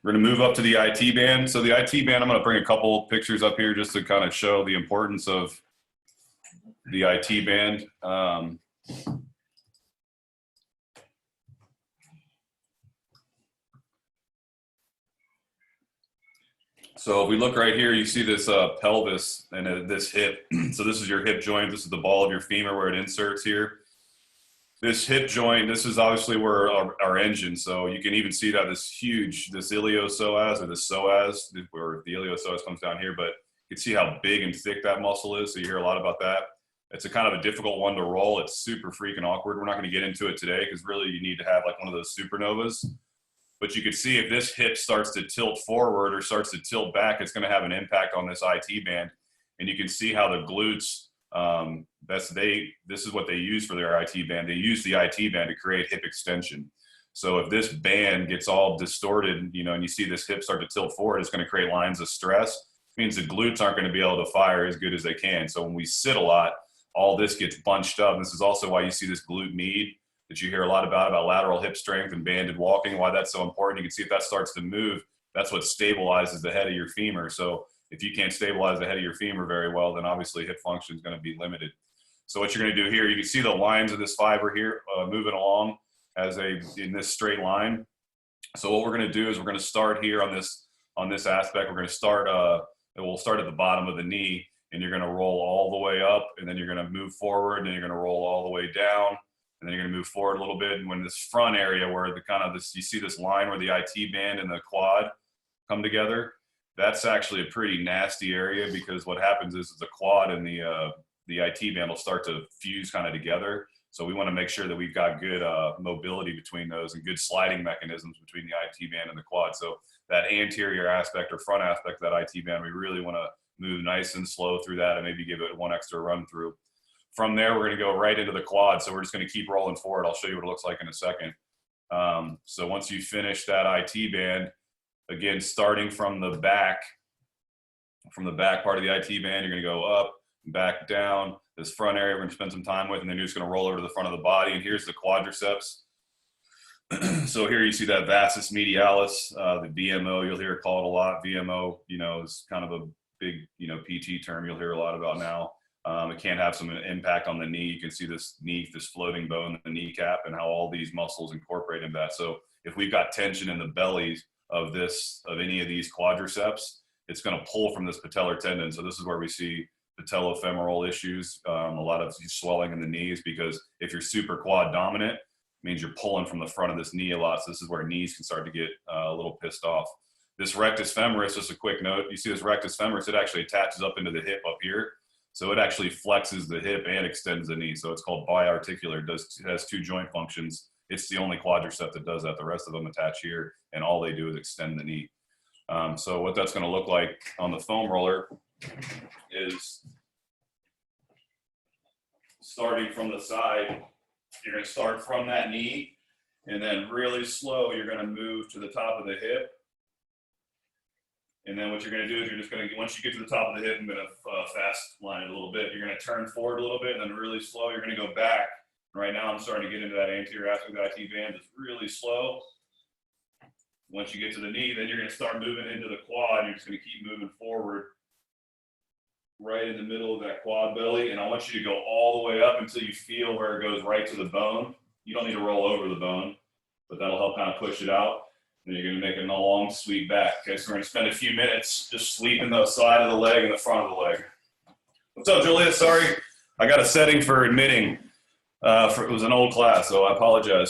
We're going to move up to the IT band. So the IT band, I'm going to bring a couple pictures up here just to kind of show the importance of the IT band. So if we look right here, you see this pelvis and this hip. So this is your hip joint. This is the ball of your femur where it inserts here. This hip joint, this is obviously where our engine. So you can even see that this huge, this iliopsoas or the psoas, where the iliopsoas comes down here, but you can see how big and thick that muscle is. So you hear a lot about that. It's a kind of a difficult one to roll. It's super freaking awkward. We're not going to get into it today because really you need to have like one of those supernovas. But you can see if this hip starts to tilt forward or starts to tilt back, it's going to have an impact on this IT band. And you can see how the glutes, this is what they use for their IT band. They use the IT band to create hip extension. So if this band gets all distorted, you know, and you see this hip start to tilt forward, it's going to create lines of stress. It means the glutes aren't going to be able to fire as good as they can. So when we sit a lot, all this gets bunched up. This is also why you see this glute med that you hear a lot about lateral hip strength and banded walking, why that's so important. You can see if that starts to move, that's what stabilizes the head of your femur. So if you can't stabilize the head of your femur very well, then obviously hip function is going to be limited. So what you're going to do here, you can see the lines of this fiber here moving along in this straight line. So what we're going to do is we're going to start here on this aspect. We're going to start, we'll start at the bottom of the knee, and you're going to roll all the way up, and then you're going to move forward, and then you're going to roll all the way down. And then you're going to move forward a little bit. And when this front area where you see this line where the IT band and the quad come together, that's actually a pretty nasty area, because what happens is the quad and the IT band will start to fuse kind of together. So we want to make sure that we've got good mobility between those and good sliding mechanisms between the IT band and the quad. So that anterior aspect or front aspect of that IT band, we really want to move nice and slow through that and maybe give it one extra run through. From there, we're going to go right into the quad. So we're just going to keep rolling forward. I'll show you what it looks like in a second. So once you finish that IT band, again, starting from the back part of the IT band, you're going to go up, back down. This front area we're going to spend some time with, and then you're just going to roll over to the front of the body. And here's the quadriceps. So here you see that vastus medialis, the VMO. You'll hear it called a lot. VMO, you know, is kind of a big, you know, PT term you'll hear a lot about now. It can have some impact on the knee. You can see this floating bone, the kneecap, and how all these muscles incorporate into that. So if we've got tension in the bellies of any of these quadriceps, it's going to pull from this patellar tendon. So this is where we see patellofemoral issues, a lot of swelling in the knees, because if you're super quad dominant, it means you're pulling from the front of this knee a lot. So this is where knees can start to get a little pissed off. This rectus femoris, just a quick note, you see this rectus femoris, it actually attaches up into the hip up here. So it actually flexes the hip and extends the knee. So it's called biarticular. It has two joint functions. It's the only quadricep that does that. The rest of them attach here, and all they do is extend the knee. So what that's going to look like on the foam roller is, starting from the side, you're going to start from that knee, and then really slow, you're going to move to the top of the hip. And then what you're going to do is you're just going to, once you get to the top of the hip, I'm going to fast line it a little bit. You're going to turn forward a little bit, and then really slow, you're going to go back. Right now I'm starting to get into that anterior aspect of the IT band. It's really slow. Once you get to the knee, then you're going to start moving into the quad. You're just going to keep moving forward right in the middle of that quad belly. And I want you to go all the way up until you feel where it goes right to the bone. You don't need to roll over the bone, but that'll help kind of push it out. Then you're going to make a long sweep back. Okay, so we're going to spend a few minutes just sweeping the side of the leg and the front of the leg. What's up, Julia? Sorry, I got a setting for admitting. It was an old class, so I apologize.